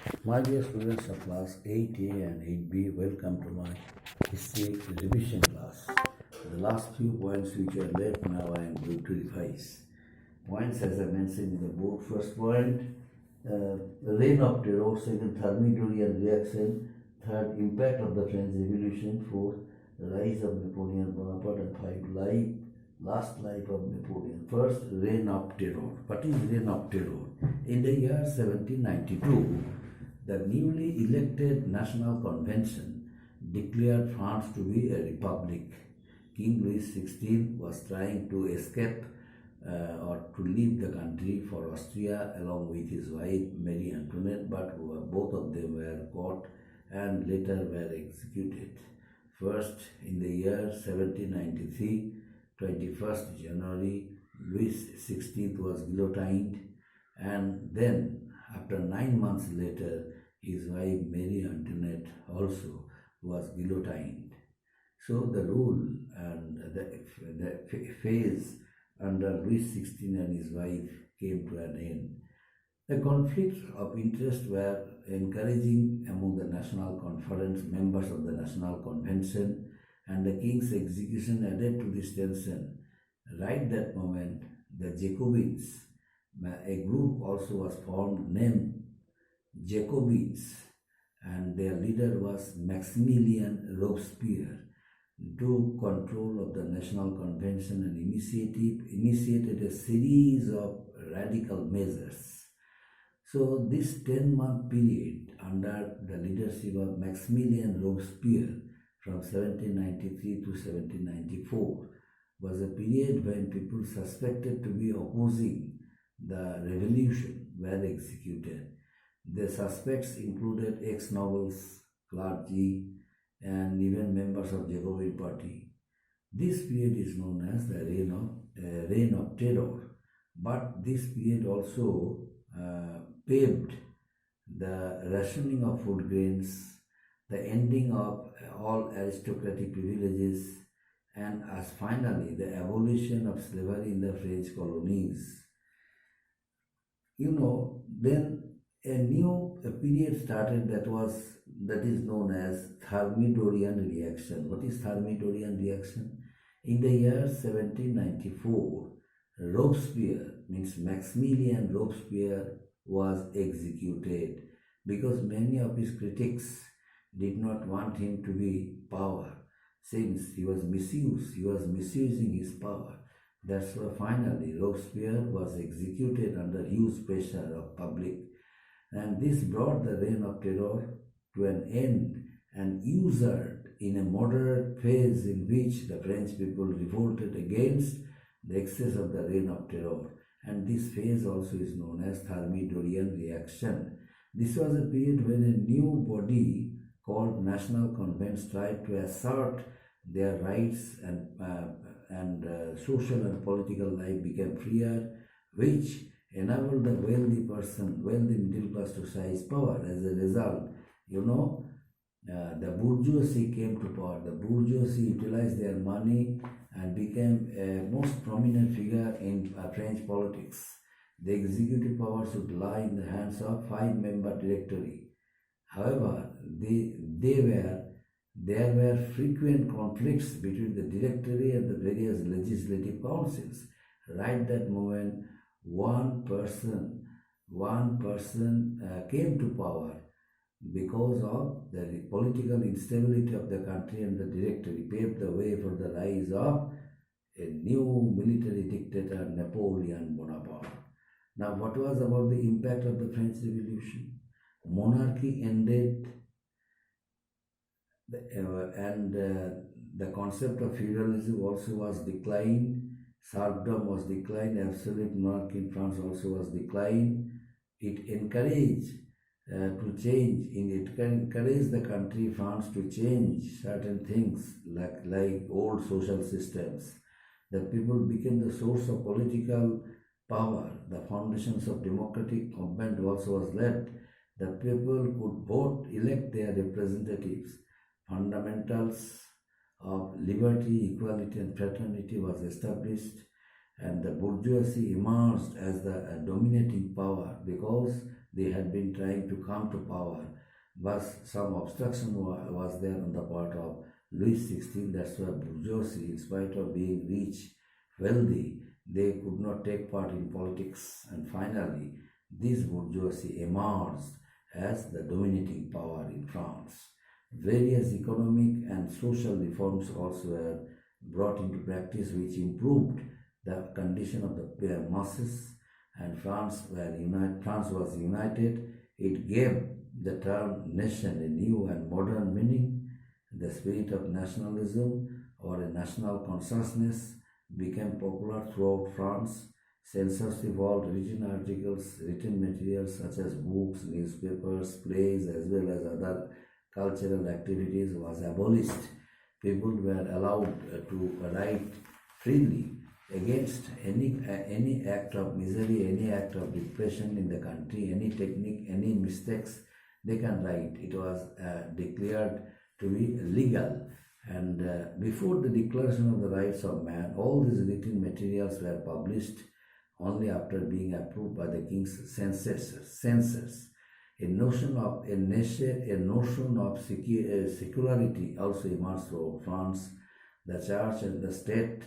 My dear students of class 8A and 8B, welcome to my history revision class. The last few points which are left now I am going to revise. Points as I mentioned in the board. First point, the reign of terror. Second, Thermitorian reaction. Third, impact of the French Revolution. Fourth, the rise of Napoleon Bonaparte. And five, last life of Napoleon. First, reign of terror. What is reign of terror? In the year 1792, the newly elected National Convention declared France to be a republic. King Louis XVI was trying to escape or to leave the country for Austria along with his wife Marie Antoinette, but both of them were caught and later were executed. First, in the year 1793, 21st January, Louis XVI was guillotined, and then after 9 months later, his wife Marie Antoinette also was guillotined. So the rule and the phase under Louis XVI and his wife came to an end. The conflicts of interest were encouraging among the National Conference members of the National Convention, and the king's execution added to this tension. Right that moment, the Jacobins, a group also was formed named Jacobins, and their leader was Maximilian Robespierre, took control of the National Convention and initiated a series of radical measures. So this 10-month period under the leadership of Maximilian Robespierre from 1793 to 1794 was a period when people suspected to be opposing the revolution were executed. The suspects included ex-nobles, clergy, and even members of Jacobin party. This period is known as the reign of terror, but this period also paved the rationing of food grains, the ending of all aristocratic privileges, and as finally the abolition of slavery in the French colonies. Then a new period started that is known as Thermitorian reaction. What is Thermitorian reaction? In the year 1794, Robespierre, means Maximilian Robespierre, was executed because many of his critics did not want him to be power, since he was misusing his power. That's why finally Robespierre was executed under huge pressure of public, and this brought the reign of terror to an end and usurped in a moderate phase in which the French people revolted against the excess of the reign of terror, and this phase also is known as Thermitorian reaction. This was a period when a new body called National Convents tried to assert their rights, and social and political life became freer, which enabled the wealthy middle class to seize power. As a result, the bourgeoisie came to power. The bourgeoisie utilized their money and became a most prominent figure in French politics. The executive power should lie in the hands of 5-member directory. However, there were frequent conflicts between the directory and the various legislative councils. Right that moment, one person came to power because of the political instability of the country, and the directory paved the way for the rise of a new military dictator, Napoleon Bonaparte. Now, what was about the impact of the French Revolution? Monarchy ended, and the concept of feudalism also was declined. Serfdom was declined. Absolute monarchy in France also was declined. It encouraged It encouraged the country France to change certain things like old social systems. The people became the source of political power. The foundations of democratic government also was laid. The people could vote, elect their representatives. Fundamentals of liberty, equality, and fraternity was established, and the bourgeoisie emerged as the dominating power because they had been trying to come to power, but some obstruction was there on the part of Louis XVI. That's why bourgeoisie, in spite of being rich, wealthy, they could not take part in politics. And finally, this bourgeoisie emerged as the dominating power in France. Various economic and social reforms also were brought into practice which improved the condition of the masses, and France was united. It gave the term nation a new and modern meaning. The spirit of nationalism or a national consciousness became popular throughout France. Censorship of written articles, written materials such as books, newspapers, plays, as well as other cultural activities was abolished. People were allowed to write freely against any act of misery, any act of depression in the country, any technique, any mistakes they can write. It was declared to be legal. And before the Declaration of the Rights of Man, all these written materials were published only after being approved by the king's censors. A notion of secularity also emerged throughout France. The church and the state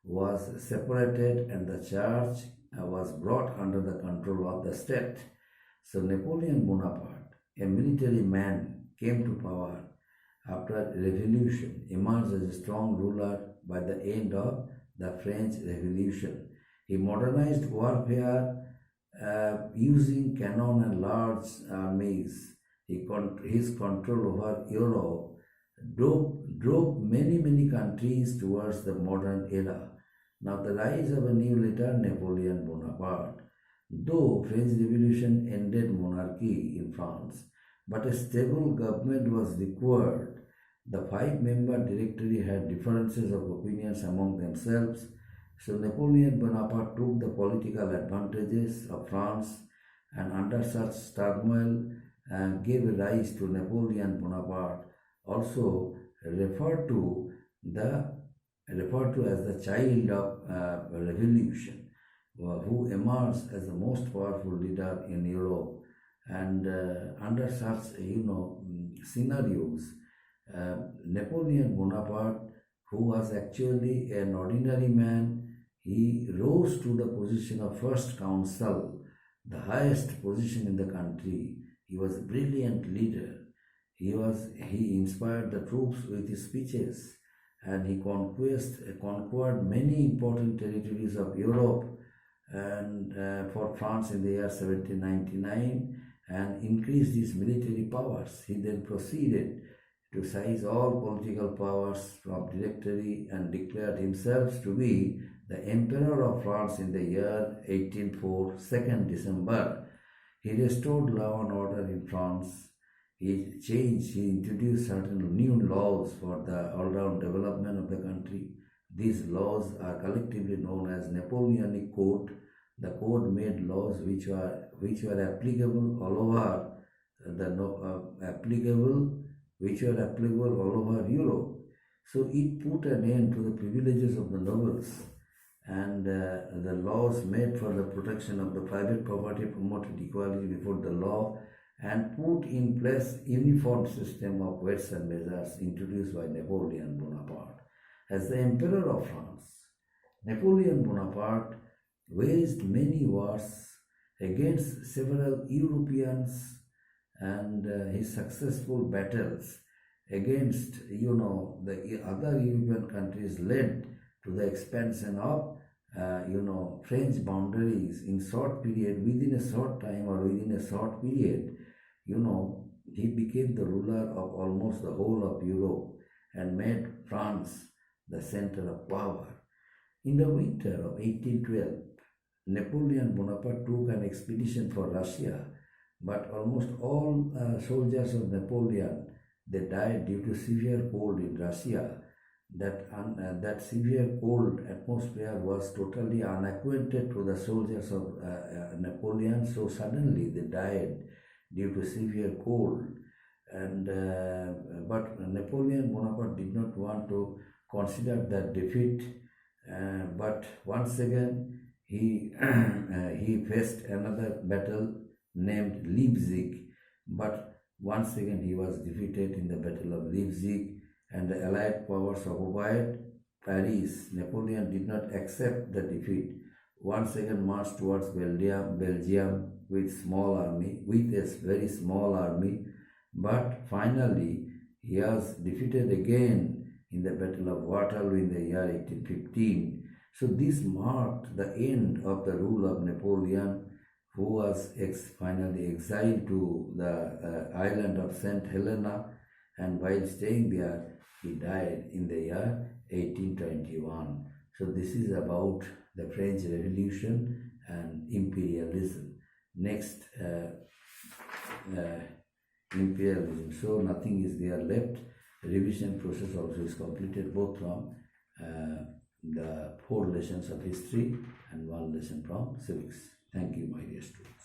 was separated, and the church was brought under the control of the state. So Napoleon Bonaparte, a military man, came to power after a revolution, emerged as a strong ruler by the end of the French Revolution. He modernized warfare using cannon and large armies. His control over Europe drove many countries towards the modern era. Now the rise of a new leader, Napoleon Bonaparte. Though French Revolution ended monarchy in France, but a stable government was required. The five-member directory had differences of opinions among themselves. So Napoleon Bonaparte took the political advantages of France, and under such turmoil gave rise to Napoleon Bonaparte, also referred to as the child of revolution, who emerged as the most powerful leader in Europe. And under such scenarios, Napoleon Bonaparte, who was actually an ordinary man, he rose to the position of first consul, the highest position in the country. He was a brilliant leader. He inspired the troops with his speeches, and he conquered many important territories of Europe and for France in the year 1799, and increased his military powers. He then proceeded to seize all political powers from Directory and declared himself to be the Emperor of France in the year 1804, 2nd December. He restored law and order in France. He introduced certain new laws for the all-round development of the country. These laws are collectively known as Napoleonic Court. The code made laws which were applicable all over Europe. So it put an end to the privileges of the nobles, and the laws made for the protection of the private property promoted equality before the law, and put in place uniform system of weights and measures introduced by Napoleon Bonaparte. As the Emperor of France, Napoleon Bonaparte waged many wars against several Europeans, and his successful battles against the other European countries led to the expansion of French boundaries in short period. Within a short time or within a short period, he became the ruler of almost the whole of Europe and made France the center of power. In the winter of 1812, Napoleon Bonaparte took an expedition for Russia, but almost all soldiers of Napoleon, they died due to severe cold in Russia. That severe cold atmosphere was totally unacquainted to the soldiers of Napoleon, so suddenly they died due to severe cold. And but Napoleon Bonaparte did not want to consider that defeat, but once again he faced another battle named Leipzig, but once again he was defeated in the Battle of Leipzig and the Allied powers occupied Paris. Napoleon did not accept the defeat. Once again marched towards Belgium with a very small army, but finally he was defeated again in the Battle of Waterloo in the year 1815. So this marked the end of the rule of Napoleon, who was finally exiled to the island of St. Helena, and while staying there, he died in the year 1821. So this is about the French Revolution and imperialism. Next, imperialism. So nothing is there left. Revision process also is completed, both from the 4 lessons of history and 1 lesson from civics. Thank you, my dear students.